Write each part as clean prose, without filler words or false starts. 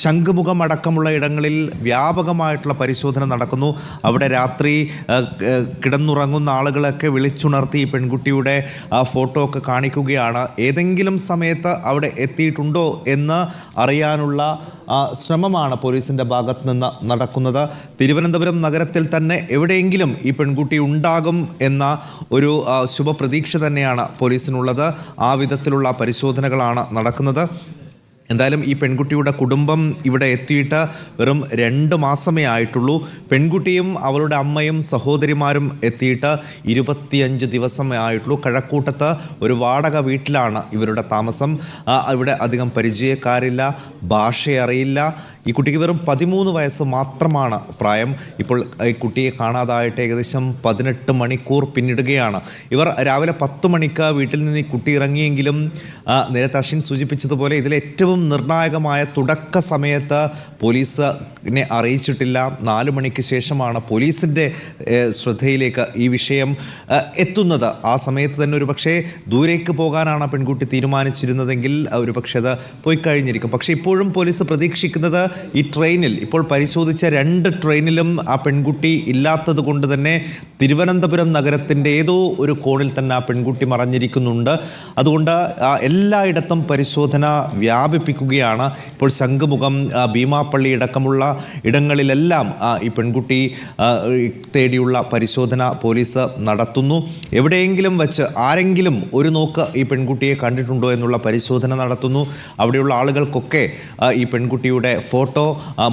ശംഖുമുഖം അടക്കമുള്ള ഇടങ്ങളിൽ വ്യാപകമായിട്ടുള്ള പരിശോധന നടക്കുന്നു. അവിടെ രാത്രി കിടന്നുറങ്ങുന്ന ആളുകളൊക്കെ വിളിച്ചുണർത്തി ഈ പെൺകുട്ടിയുടെ ഫോട്ടോ ഒക്കെ കാണിക്കുകയാണ്. ഏതെങ്കിലും സമയത്ത് അവിടെ എത്തിയിട്ടുണ്ടോ എന്ന് അറിയാനുള്ള ശ്രമമാണ് പോലീസിൻ്റെ ഭാഗത്ത് നിന്ന് നടക്കുന്നത്. തിരുവനന്തപുരം നഗരത്തിൽ തന്നെ എവിടെയെങ്കിലും ഈ പെൺകുട്ടി ഉണ്ടാകും എന്ന ഒരു ശുഭപ്രതീക്ഷ തന്നെയാണ് പോലീസിനുള്ളത്. ആ വിധത്തിലുള്ള പരിശോധനകളാണ് നടക്കുന്നത്. എന്തായാലും ഈ പെൺകുട്ടിയുടെ കുടുംബം ഇവിടെ എത്തിയിട്ട് വെറും 2 മാസമേ ആയിട്ടുള്ളൂ. പെൺകുട്ടിയും അവളുടെ അമ്മയും സഹോദരിമാരും എത്തിയിട്ട് 25 ദിവസമേ ആയിട്ടുള്ളൂ. കഴക്കൂട്ടത്ത് ഒരു വാടക വീട്ടിലാണ് ഇവരുടെ താമസം. ഇവിടെ അധികം പരിചയക്കാരില്ല, ഭാഷയറിയില്ല. ഈ കുട്ടിക്ക് വെറും 13 വയസ്സ് മാത്രമാണ് പ്രായം. ഇപ്പോൾ ഈ കുട്ടിയെ കാണാതായിട്ട് ഏകദേശം 18 മണിക്കൂർ പിന്നിടുകയാണ്. ഇവർ രാവിലെ 10 മണിക്ക് വീട്ടിൽ നിന്ന് ഈ കുട്ടി ഇറങ്ങിയെങ്കിലും നേരത്തെ അശ്വിൻ സൂചിപ്പിച്ചതുപോലെ ഇതിൽ ഏറ്റവും നിർണായകമായ തുടക്ക സമയത്ത് പോലീസിനെ അറിയിച്ചിട്ടില്ല. 4 മണിക്ക് ശേഷമാണ് പോലീസിൻ്റെ ശ്രദ്ധയിലേക്ക് ഈ വിഷയം എത്തുന്നത്. ആ സമയത്ത് തന്നെ ഒരു പക്ഷേ ദൂരേക്ക് പോകാനാണ് പെൺകുട്ടി തീരുമാനിച്ചിരുന്നതെങ്കിൽ ഒരു പക്ഷേ അത് പോയി കഴിഞ്ഞിരിക്കും. പക്ഷേ ഇപ്പോഴും പോലീസ് പ്രതീക്ഷിക്കുന്നത് ഈ ട്രെയിനിൽ ഇപ്പോൾ പരിശോധിച്ച 2 ട്രെയിനിലും ആ പെൺകുട്ടി ഇല്ലാത്തത് കൊണ്ട് തന്നെ തിരുവനന്തപുരം നഗരത്തിൻ്റെ ഏതോ ഒരു കോണിൽ തന്നെ ആ പെൺകുട്ടി മറഞ്ഞിരിക്കുന്നുണ്ട്. അതുകൊണ്ട് എല്ലായിടത്തും പരിശോധന വ്യാപിപ്പിക്കുകയാണ്. ഇപ്പോൾ ശംഖുമുഖം, ഭീമാപ്പള്ളി അടക്കമുള്ള ഇടങ്ങളിലെല്ലാം ഈ പെൺകുട്ടി തേടിയുള്ള പരിശോധന പോലീസ് നടത്തുന്നു. എവിടെയെങ്കിലും വെച്ച് ആരെങ്കിലും ഒരു നോക്ക് ഈ പെൺകുട്ടിയെ കണ്ടിട്ടുണ്ടോ എന്നുള്ള പരിശോധന നടത്തുന്നു. അവിടെയുള്ള ആളുകൾക്കൊക്കെ ഈ പെൺകുട്ടിയുടെ ഫോട്ടോ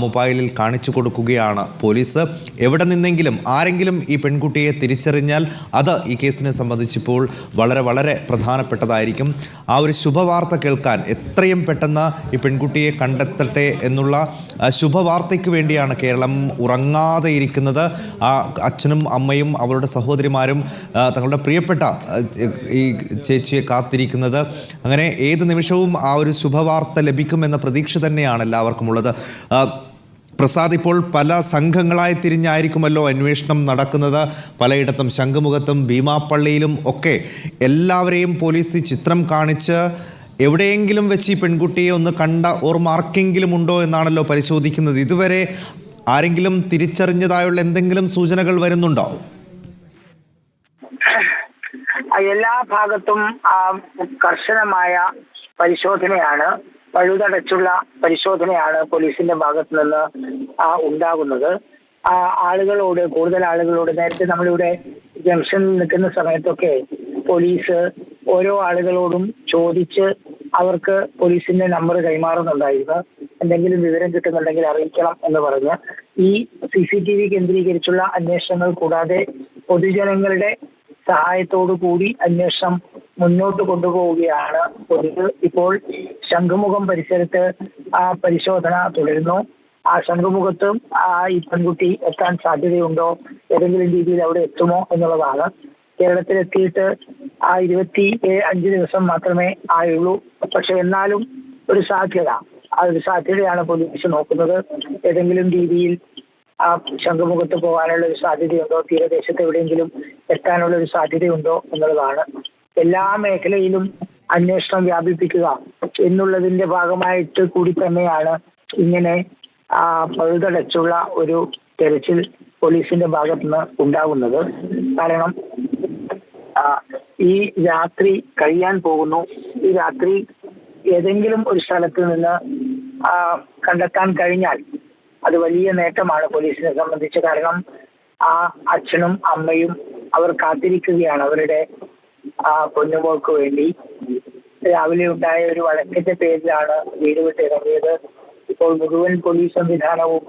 മൊബൈലിൽ കാണിച്ചു കൊടുക്കുകയാണ് പോലീസ്. എവിടെ നിന്നെങ്കിലും ആരെങ്കിലും ഈ പെൺകുട്ടിയെ തിരിച്ചറിഞ്ഞാൽ അത് ഈ കേസിനെ സംബന്ധിച്ചിപ്പോൾ വളരെ വളരെ പ്രധാനപ്പെട്ടതായിരിക്കും. ആ ഒരു ശുഭവാർത്ത കേൾക്കാൻ എത്രയും പെട്ടെന്ന് ഈ പെൺകുട്ടിയെ കണ്ടെത്തട്ടെ എന്നുള്ള ശുഭവാർത്തയ്ക്ക് വേണ്ടിയാണ് കേരളം ഉറങ്ങാതെ ഇരിക്കുന്നത്. ആ അച്ഛനും അമ്മയും അവരുടെ സഹോദരിമാരും തങ്ങളുടെ പ്രിയപ്പെട്ട ഈ ചേച്ചിയെ കാത്തിരിക്കുന്നത്. അങ്ങനെ ഏത് നിമിഷവും ആ ഒരു ശുഭവാർത്ത ലഭിക്കുമെന്ന പ്രതീക്ഷ തന്നെയാണ് എല്ലാവർക്കും ഉള്ളത്. പ്രസാദ്, ഇപ്പോൾ പല സംഘങ്ങളായി തിരിഞ്ഞായിരിക്കുമല്ലോ അന്വേഷണം നടക്കുന്നത്. പലയിടത്തും ശംഖുമുഖത്തും ഭീമാപ്പള്ളിയിലും ഒക്കെ എല്ലാവരെയും പോലീസ് ചിത്രം കാണിച്ച് എവിടെയെങ്കിലും വെച്ച് ഈ പെൺകുട്ടിയെ ഒന്ന് കണ്ട ഓർമ്മ ആർക്കെങ്കിലും ഉണ്ടോ എന്നാണല്ലോ പരിശോധിക്കുന്നത്. ഇതുവരെ ആരെങ്കിലും തിരിച്ചറിഞ്ഞതായുള്ള എന്തെങ്കിലും സൂചനകൾ വരുന്നുണ്ടോ? എല്ലാ ഭാഗത്തും കർശനമായ പരിശോധനയാണ്, പഴുതടച്ചുള്ള പരിശോധനയാണ് പോലീസിന്റെ ഭാഗത്ത് നിന്ന് ഉണ്ടാകുന്നത്. കൂടുതൽ ആളുകളോട് നേരത്തെ നമ്മളിവിടെ ജംഗ്ഷനിൽ നിൽക്കുന്ന സമയത്തൊക്കെ പോലീസ് ഓരോ ആളുകളോടും ചോദിച്ച് അവർക്ക് പോലീസിന്റെ നമ്പർ കൈമാറുന്നുണ്ടായിരുന്നു. എന്തെങ്കിലും വിവരം കിട്ടുന്നുണ്ടെങ്കിൽ അറിയിക്കണം എന്ന് പറഞ്ഞ് ഈ CCTV കേന്ദ്രീകരിച്ചുള്ള അന്വേഷണങ്ങൾ കൂടാതെ പൊതുജനങ്ങളുടെ സഹായത്തോടു കൂടി അന്വേഷണം മുന്നോട്ട് കൊണ്ടുപോവുകയാണ് പോലീസ്. ഇപ്പോൾ ശംഖുമുഖം പരിസരത്ത് പരിശോധന തുടരുന്നു. ആ ശംഖുമുഖത്തും ഈ പെൺകുട്ടി എത്താൻ സാധ്യതയുണ്ടോ, ഏതെങ്കിലും രീതിയിൽ അവിടെ എത്തുമോ എന്നുള്ളതാണ്. കേരളത്തിലെത്തിയിട്ട് 25 ദിവസം മാത്രമേ ആയുള്ളൂ. പക്ഷെ എന്നാലും ഒരു സാധ്യതയാണ് പോലീസ് നോക്കുന്നത്. ഏതെങ്കിലും രീതിയിൽ ശംഖുമുഖത്ത് പോകാനുള്ള ഒരു സാധ്യതയുണ്ടോ, തീരദേശത്ത് എവിടെയെങ്കിലും എത്താനുള്ള ഒരു സാധ്യതയുണ്ടോ എന്നുള്ളതാണ്. എല്ലാ മേഖലയിലും അന്വേഷണം വ്യാപിപ്പിക്കുക എന്നുള്ളതിന്റെ ഭാഗമായിട്ട് കൂടി തന്നെയാണ് ഇങ്ങനെ പഴുതടച്ചുള്ള ഒരു തെരച്ചിൽ പോലീസിന്റെ ഭാഗത്തുനിന്ന് ഉണ്ടാകുന്നത്. കാരണം ഈ രാത്രി കഴിയാൻ പോകുന്നു. ഈ രാത്രി ഏതെങ്കിലും ഒരു സ്ഥലത്ത് നിന്ന് കണ്ടെത്താൻ കഴിഞ്ഞാൽ അത് വലിയ നേട്ടമാണ് പോലീസിനെ സംബന്ധിച്ച്. കാരണം അച്ഛനും അമ്മയും അവർ കാത്തിരിക്കുകയാണ് അവരുടെ പൊന്നുമോൾക്ക് വേണ്ടി. രാവിലെ ഉണ്ടായ ഒരു വഴക്കിന്റെ പേരിലാണ് വീട് വിട്ടിറങ്ങിയത്. ഇപ്പോൾ മുഴുവൻ പോലീസ് സംവിധാനവും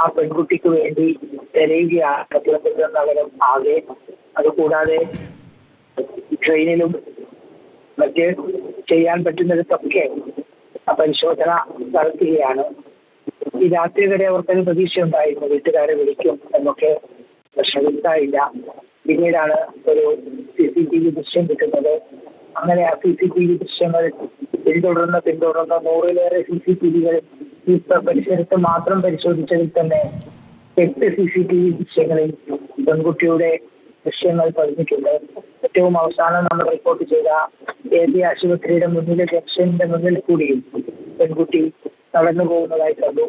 ആ പെൺകുട്ടിക്ക് വേണ്ടി തിരയുകയാണ് തിരുവനന്തപുരം നഗരം ആകെ. അതുകൂടാതെ ട്രെയിനിലും മറ്റ് ചെയ്യാൻ പറ്റുന്നിടത്തൊക്കെ പരിശോധന നടത്തുകയാണ്. ഈ രാത്രി വരെ അവർക്കൊരു പ്രതീക്ഷ ഉണ്ടായിരുന്നു വീട്ടുകാരെ വിളിക്കും എന്നൊക്കെ, പക്ഷെ ഉണ്ടായില്ല. പിന്നീടാണ് ഒരു CCTV ദൃശ്യം കിട്ടുന്നത്. അങ്ങനെ ആ CCTV ദൃശ്യങ്ങൾ പിന്തുടർന്ന് 100-ലേറെ CCTVകൾ ഈ പരിസരത്ത് മാത്രം പരിശോധിച്ചതിൽ തന്നെ 8 CCTV ദൃശ്യങ്ങളിൽ പെൺകുട്ടിയുടെ ദൃശ്യങ്ങൾ പതിഞ്ഞിട്ടുണ്ട്. ഏറ്റവും അവസാനം നമ്മൾ റിപ്പോർട്ട് ചെയ്ത AB ആശുപത്രിയുടെ മുന്നിലെ ജംഗ്ഷന്റെ മുന്നിൽ കൂടിയും പെൺകുട്ടി നടന്നു പോകുന്നതായി കണ്ടു.